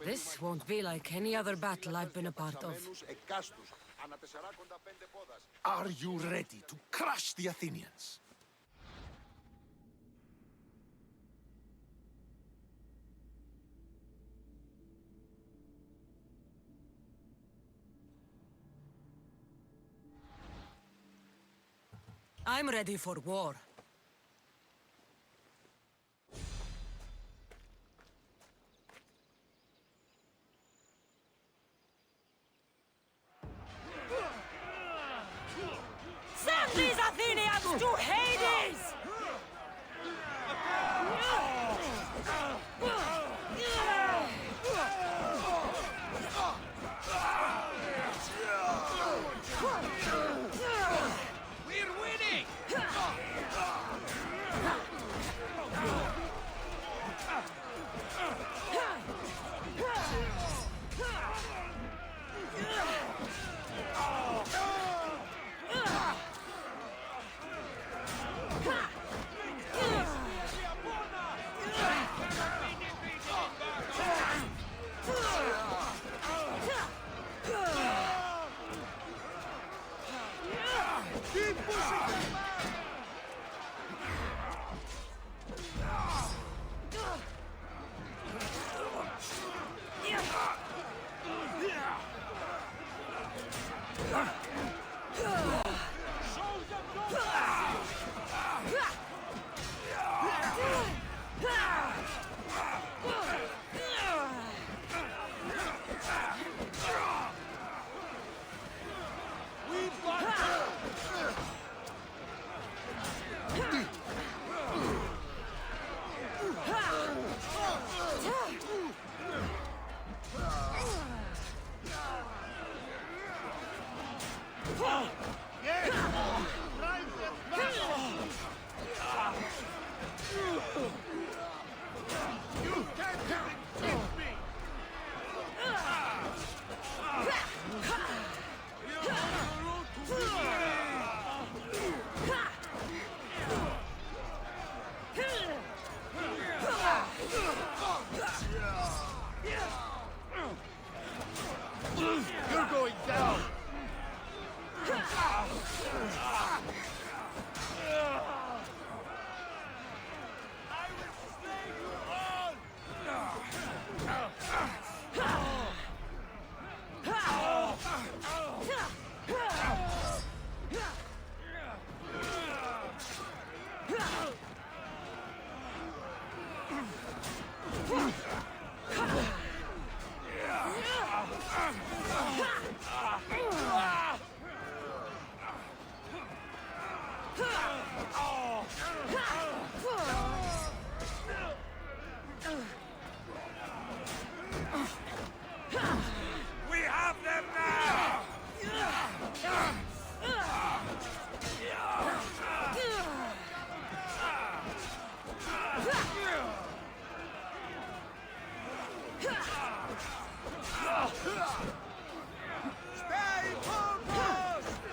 This won't be like any other battle I've been a part of. Are you ready to crush the Athenians? I'm ready for war. Send these Athenians to Hades! We're winning! You're going down! We have them now! Stay focused!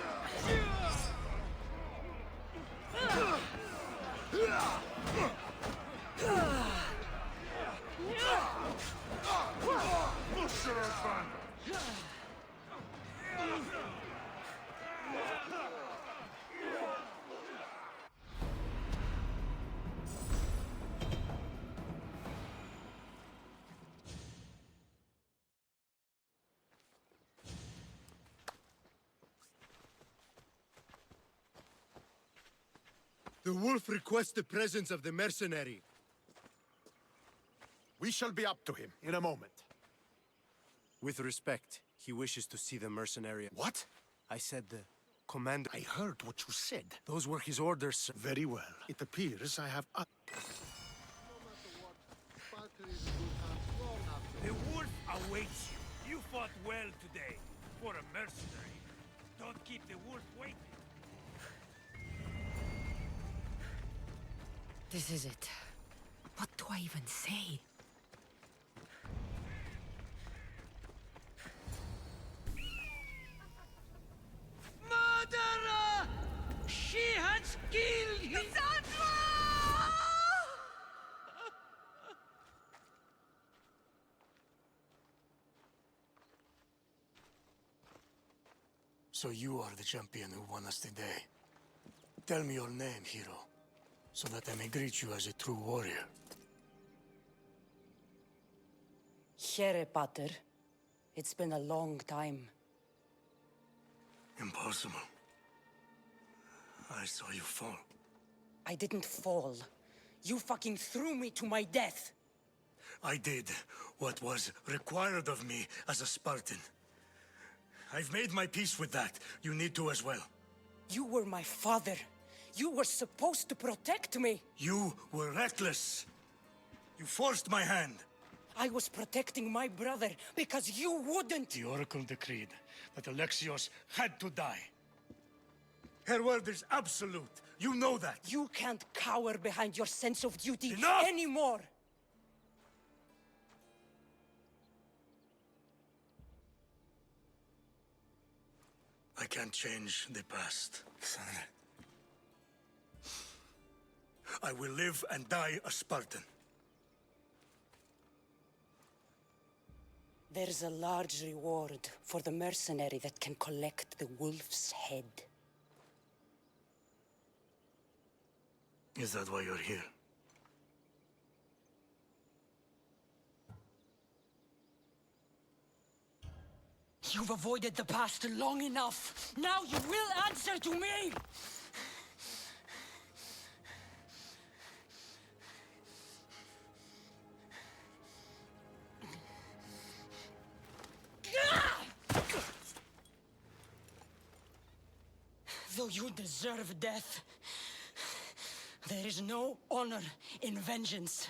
The wolf requests the presence of the mercenary. We shall be up to him in a moment. With respect, he wishes to see the mercenary. What? I said the commander. I heard what you said. Those were his orders, sir. Very well. It appears I have... The wolf awaits you. You fought well today. For a mercenary. Don't keep the wolf waiting. This is it. What do I even say? Murderer! She has killed him! So you are the champion who won us today. Tell me your name, hero, so that I may greet you as a true warrior. Here, Pater. It's been a long time. Impossible. I saw you fall. I didn't fall. You fucking threw me to my death. I did what was required of me as a Spartan. I've made my peace with that. You need to as well. You were my father. You were supposed to protect me. You were reckless. You forced my hand. I was protecting my brother because you wouldn't. The Oracle decreed that Alexios had to die. Her word is absolute. You know that. You can't cower behind your sense of duty Enough! anymore. I can't change the past, son. I will live and die a Spartan. There's a large reward for the mercenary that can collect the wolf's head. Is that why you're here? You've avoided the past long enough. Now you will answer to me! Though you deserve death, there is no honor in vengeance.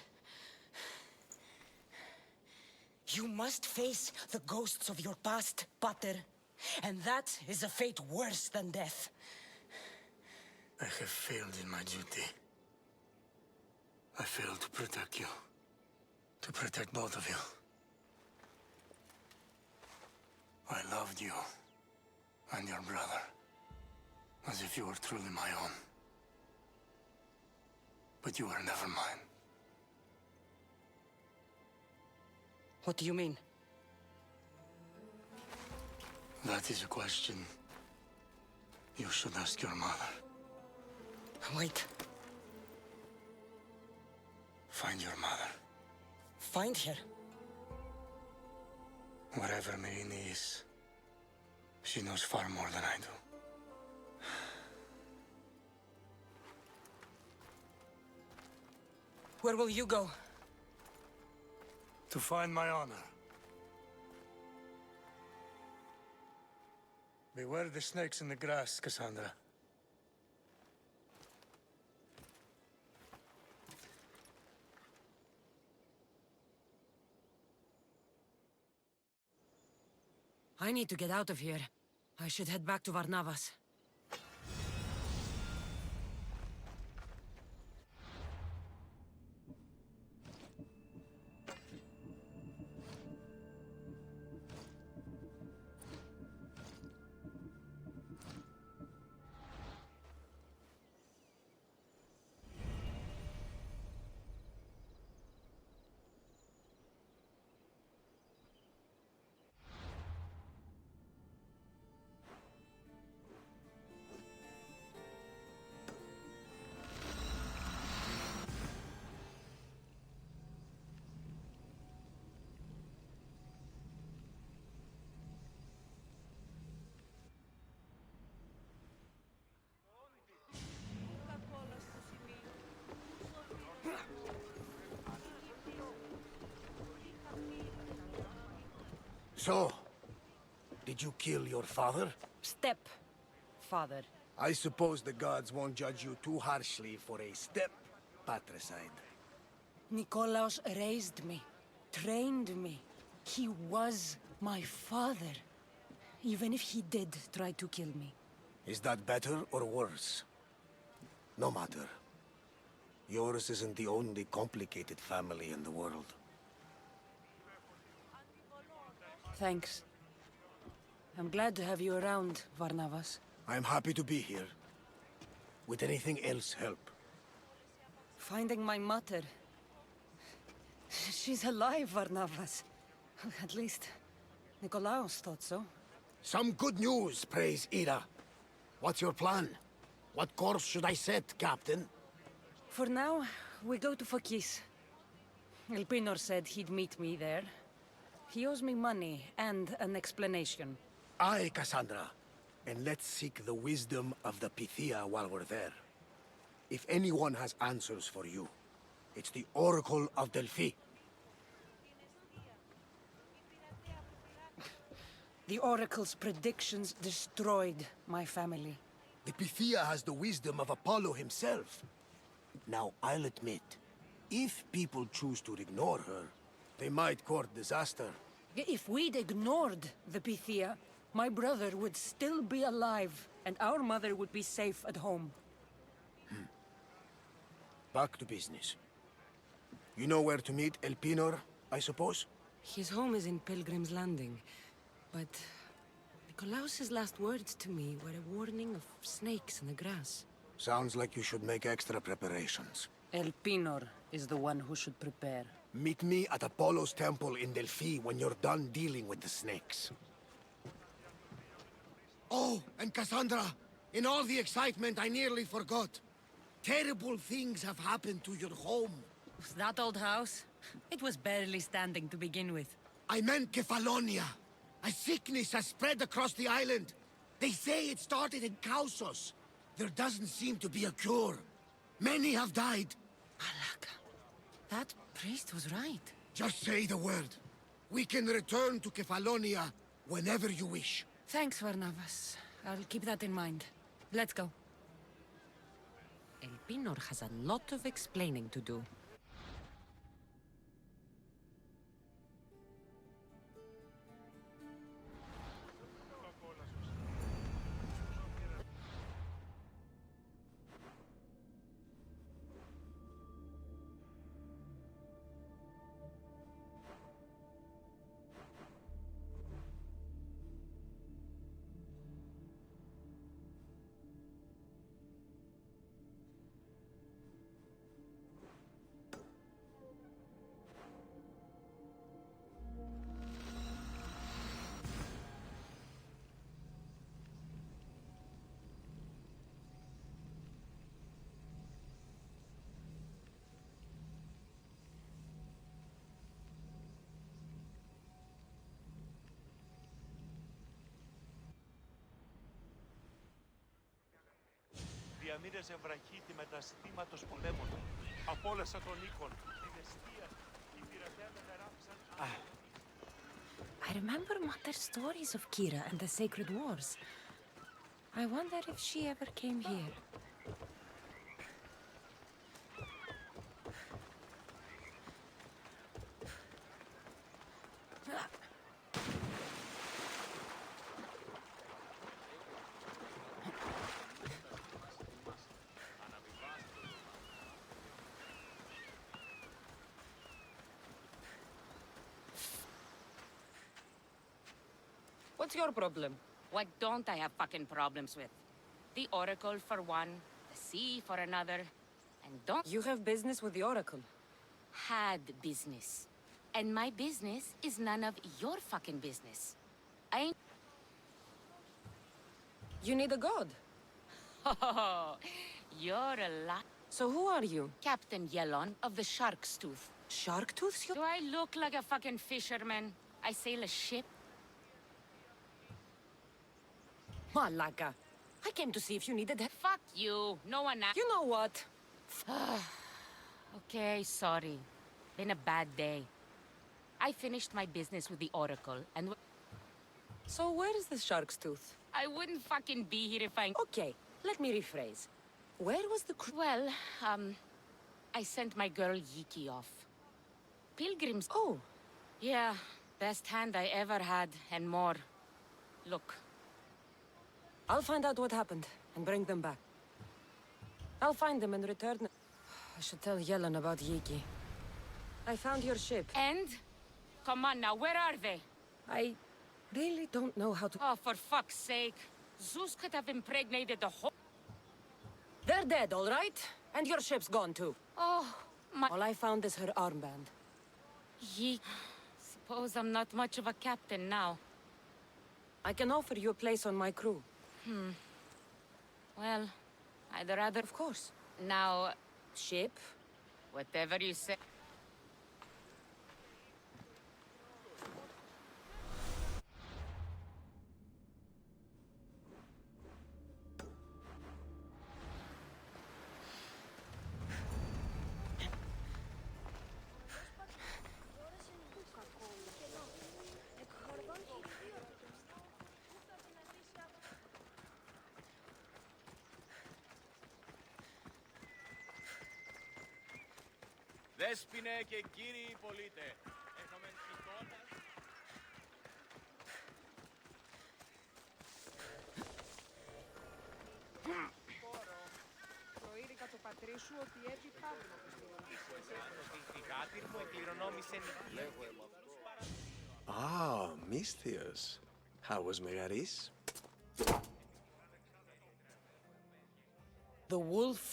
You must face the ghosts of your past, Pater. And that is a fate worse than death. I have failed in my duty. I failed to protect you. To protect both of you. I loved you and your brother as if you were truly my own. But you were never mine. What do you mean? That is a question you should ask your mother. Wait. Find your mother. Find her? Wherever Marina is, she knows far more than I do. Where will you go? To find my honor. Beware the snakes in the grass, Cassandra. I need to get out of here. I should head back to Varnavas. So, did you kill your father? Step, father. I suppose the gods won't judge you too harshly for a step patricide. Nikolaos raised me, trained me. He was my father. Even if he did try to kill me. Is that better or worse? No matter. Yours isn't the only complicated family in the world. Thanks. I'm glad to have you around, Varnavas. I'm happy to be here. Would anything else help? Finding my mother. She's alive, Varnavas. At least, Nikolaos thought so. Some good news, praise Ira. What's your plan? What course should I set, Captain? For now, we go to Fokis. Elpinor said he'd meet me there. He owes me money and an explanation. Aye, Cassandra. And let's seek the wisdom of the Pythia while we're there. If anyone has answers for you, it's the Oracle of Delphi. The Oracle's predictions destroyed my family. The Pythia has the wisdom of Apollo himself. Now, I'll admit, if people choose to ignore her, they might court disaster. If we'd ignored the Pythia, my brother would still be alive, and our mother would be safe at home. Back to business. You know where to meet Elpinor, I suppose? His home is in Pilgrim's Landing, but Nikolaos's last words to me were a warning of snakes in the grass. Sounds like you should make extra preparations. Elpinor is the one who should prepare. Meet me at Apollo's temple in Delphi when you're done dealing with the snakes. Oh, and Cassandra, in all the excitement, I nearly forgot. Terrible things have happened to your home. That old house? It was barely standing to begin with. I meant Kefalonia. A sickness has spread across the island. They say it started in Kausos. There doesn't seem to be a cure. Many have died. Alaka, that priest was right. Just say the word. We can return to Kefalonia whenever you wish. Thanks, Varnavas. I'll keep that in mind. Let's go. Elpinor has a lot of explaining to do. Διαμήρεζε βραχίτη μεταστήματος πολέμων. Απόλεσα τον οίκον. Την αιστεία, οι πειρατέμενε ράψαν... I remember Mother's stories of Kira and the Sacred Wars. I wonder if she ever came here. What's your problem? What don't I have fucking problems with? The Oracle for one, the sea for another, and don't You have business with the Oracle. had business. And my business is none of your fucking business. I ain't... You need a god. Oh, you're a lot. So who are you? Captain Yellon of the Shark's Tooth. Shark Tooth? Do I look like a fucking fisherman? I sail a ship. Malaka. I came to see if you needed help. Fuck you. No one... You know what? Okay, sorry. Been a bad day. I finished my business with the Oracle, and So where is the Shark's Tooth? I wouldn't fucking be here if I... Okay, let me rephrase. Where was the Well, I sent my girl Yiki off. Pilgrims... Oh, Yeah, best hand I ever had, and more. Look, I'll find out what happened and bring them back. I'll find them and return. I should tell Yellen about Yiki. I found your ship. And? Come on now, where are they? I really don't know how to... Oh, for fuck's sake. Zeus could have impregnated the whole... They're dead, all right? And your ship's gone too. Oh, my... All I found is her armband. Yeek. Suppose I'm not much of a captain now. I can offer you a place on my crew. Well, I'd rather... Of course. Now, Ship? whatever you say. Δέσποινε και κύριοι πολίτε, έχουμε εικόνας... Προείρηκα το πατρί σου ότι έτσι Παύλο. Κάτυρ μου εκκληρονόμησε Ah, Misthios. How was Megaris? The wolf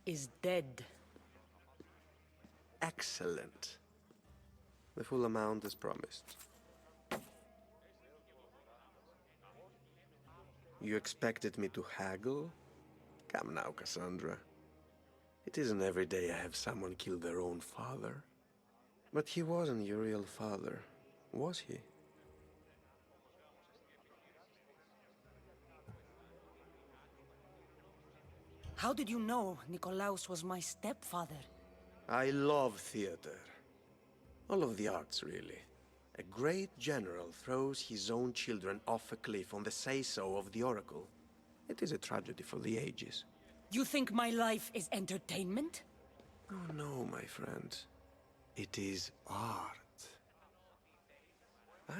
is dead. Excellent. The full amount as promised. You expected me to haggle? Come now, Cassandra. It isn't every day I have someone kill their own father. But he wasn't your real father, was he? How did you know Nikolaos was my stepfather? I love theater. All of the arts, really. A great general throws his own children off a cliff on the say-so of the Oracle. It is a tragedy for the ages. You think my life is entertainment? Oh no, my friend. It is art.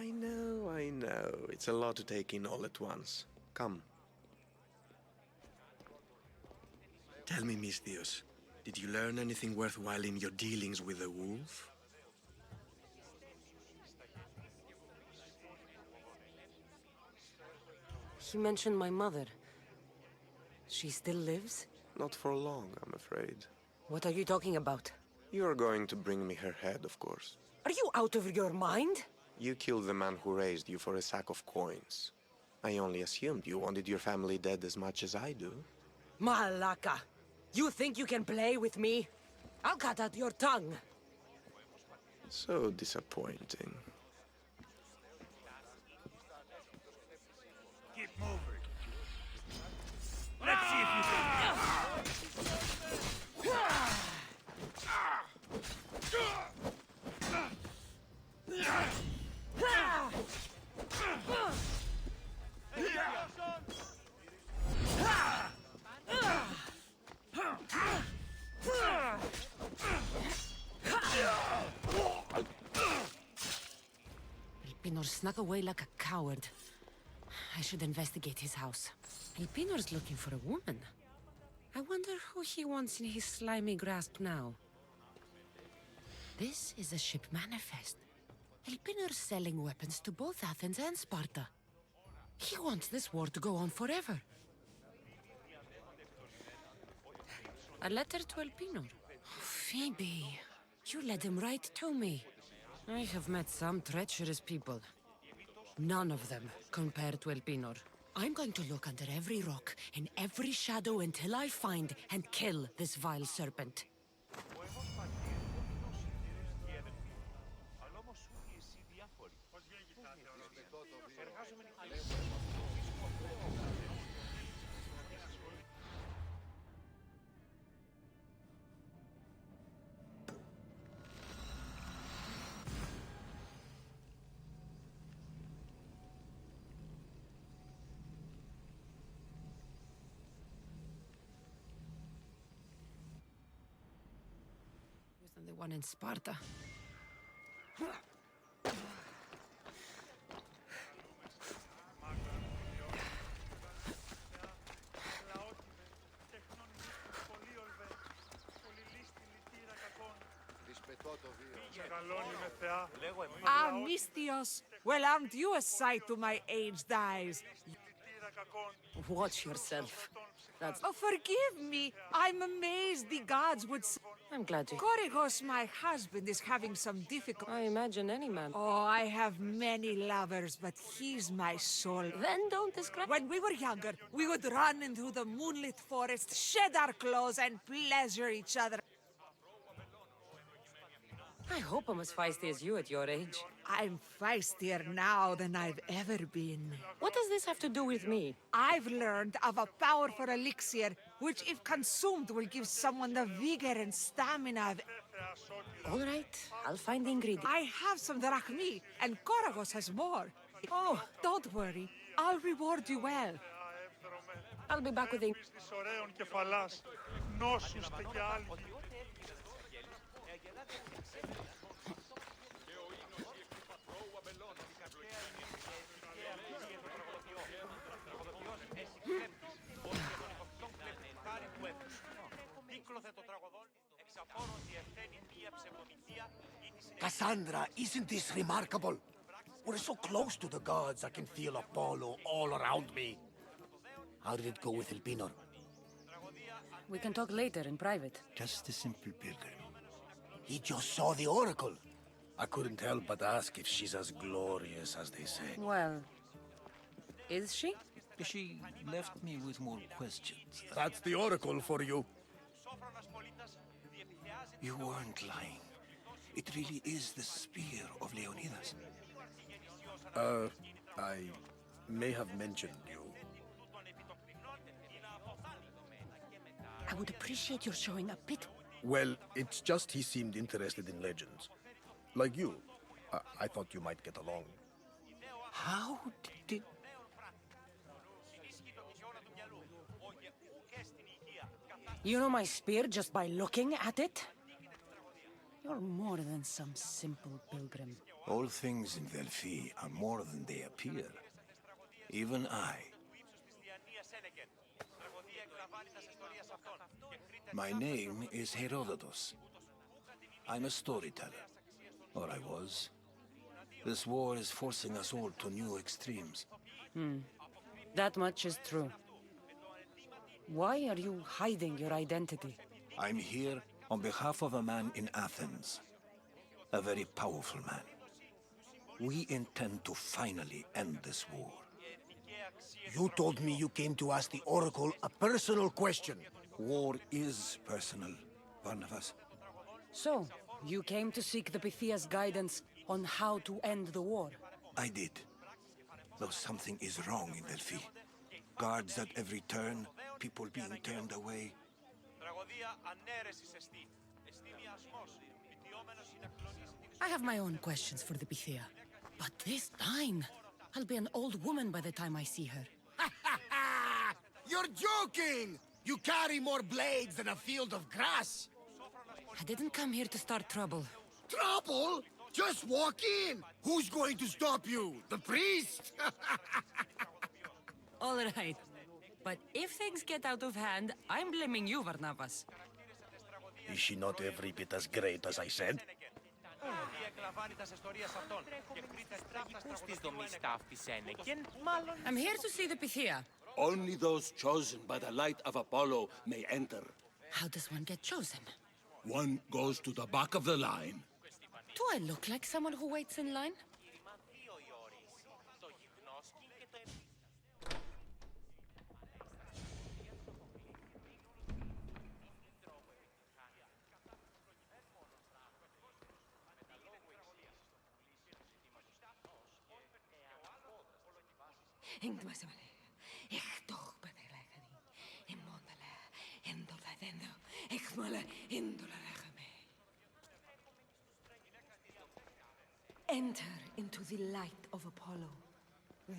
I know. It's a lot to take in all at once. Come. Tell me, Misthios, did you learn anything worthwhile in your dealings with the wolf? He mentioned my mother. She still lives? Not for long, I'm afraid. What are you talking about? You're going to bring me her head, of course. Are you out of your mind? You killed the man who raised you for a sack of coins. I only assumed you wanted your family dead as much as I do. Malaka! You think you can play with me? I'll cut out your tongue! So disappointing. Keep moving. Let's see if you can... Elpinor snuck away like a coward. I should investigate his house. Elpinor's looking for a woman. I wonder who he wants in his slimy grasp now. This is a ship manifest. Elpinor's selling weapons to both Athens and Sparta. He wants this war to go on forever. A letter to Elpinor. Phoebe, you led him right to me. I have met some treacherous people. None of them compared to Elpinor. I'm going to look under every rock, in every shadow until I find and kill this vile serpent. Than the one in Sparta. Ah, Mystios. Well, aren't you a sight to my aged eyes? Watch yourself. That's... Oh, forgive me. I'm amazed the gods would... I'm glad to... KûroNeko, my husband, is having some difficulty. I imagine any man. Oh, I have many lovers, but he's my soul. Then don't describe... When we were younger, we would run into the moonlit forest, shed our clothes, and pleasure each other. I hope I'm as feisty as you at your age. I'm feistier now than I've ever been. What does this have to do with me? I've learned of a powerful elixir, which if consumed will give someone the vigor and stamina of... All right, I'll find the ingredient. I have some drachmi, and KûroNeko has more. Oh, don't worry. I'll reward you well. I'll be back with the... Cassandra, isn't this remarkable? We're so close to the gods, I can feel Apollo all around me. How did it go with Elpinor? We can talk later in private. Just a simple pilgrim. He just saw the oracle. I couldn't help but ask if she's as glorious as they say. Well, is she? She left me with more questions. That's the oracle for you. You weren't lying. It really is the spear of Leonidas. I may have mentioned you. I would appreciate your showing a bit. Well, it's just he seemed interested in legends. Like you. I thought you might get along. How did... You know my spear just by looking at it? You're more than some simple pilgrim. All things in Delphi are more than they appear. Even I. My name is Herodotus. I'm a storyteller. Or I was. This war is forcing us all to new extremes. That much is true. Why are you hiding your identity? I'm here on behalf of a man in Athens. A very powerful man. We intend to finally end this war. You told me you came to ask the oracle a personal question. War is personal, Barnabas. So, you came to seek the Pythia's guidance on how to end the war? I did. Though something is wrong in Delphi. Guards at every turn, people being turned away. I have my own questions for the Pythia. But this time, I'll be an old woman by the time I see her. You're joking! You carry more blades than a field of grass! I didn't come here to start trouble. Trouble? Just walk in! Who's going to stop you? The priest? All right. But if things get out of hand, I'm blaming you, Varnavas. Is she not every bit as great as I said? I'm here to see the Pythia. Only those chosen by the light of Apollo may enter. How does one get chosen? One goes to the back of the line. Do I look like someone who waits in line? Enter into the light of Apollo,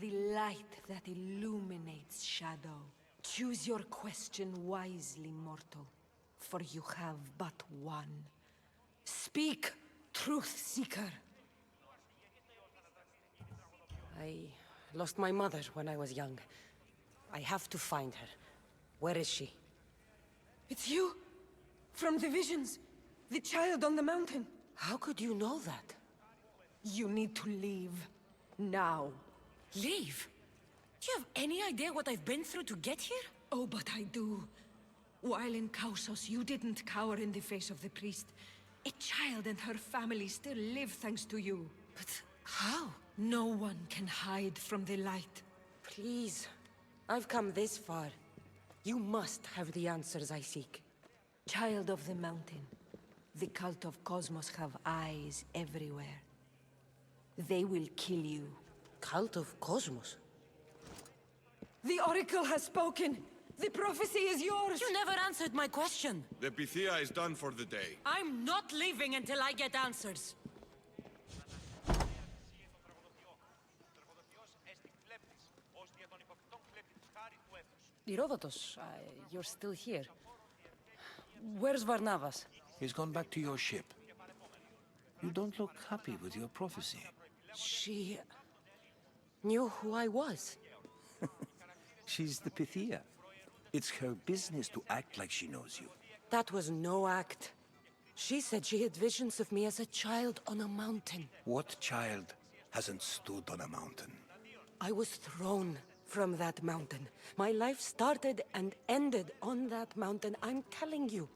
the light that illuminates shadow. Choose your question wisely, mortal, for you have but one. Speak, truth seeker. I lost my mother when I was young. I have to find her. Where is she? It's you? From the visions? The child on the mountain? How could you know that? You need to leave. Now. Leave? Do you have any idea what I've been through to get here? Oh, but I do. While in Kausos, you didn't cower in the face of the priest. A child and her family still live thanks to you. But how? No one can hide from the light. Please. I've come this far. You must have the answers I seek. Child of the mountain, the cult of Cosmos have eyes everywhere. They will kill you. Cult of Cosmos? The Oracle has spoken! The prophecy is yours! You never answered my question! The Pythia is done for the day. I'm not leaving until I get answers! Herodotus, you're still here. Where's Varnavas? He's gone back to your ship. You don't look happy with your prophecy. She... knew who I was. She's the Pythia. It's her business to act like she knows you. That was no act. She said she had visions of me as a child on a mountain. What child hasn't stood on a mountain? I was thrown from that mountain. My life started and ended on that mountain. I'm telling you.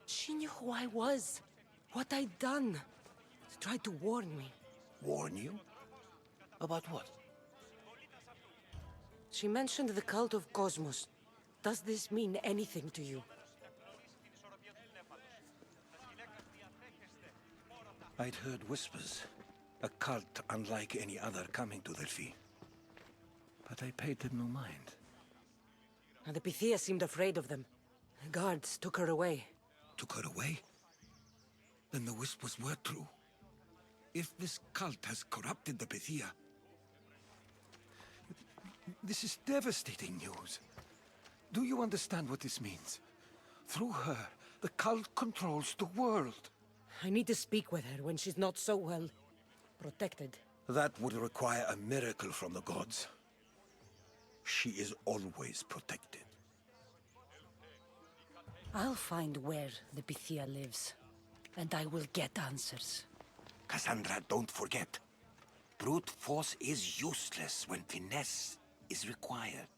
She knew who I was. What I'd done. She tried to warn me. Warn you? About what? She mentioned the cult of Cosmos. Does this mean anything to you? I'd heard whispers. A cult unlike any other coming to Delphi. But I paid them no mind. And the Pythia seemed afraid of them. The guards took her away. Took her away? Then the whispers were true. If this cult has corrupted the Pythia... This is devastating news. Do you understand what this means? Through her, the cult controls the world. I need to speak with her when she's not so well... protected. That would require a miracle from the gods. She is always protected. I'll find where the Pythia lives, and I will get answers. Cassandra, don't forget. Brute force is useless when finesse is required.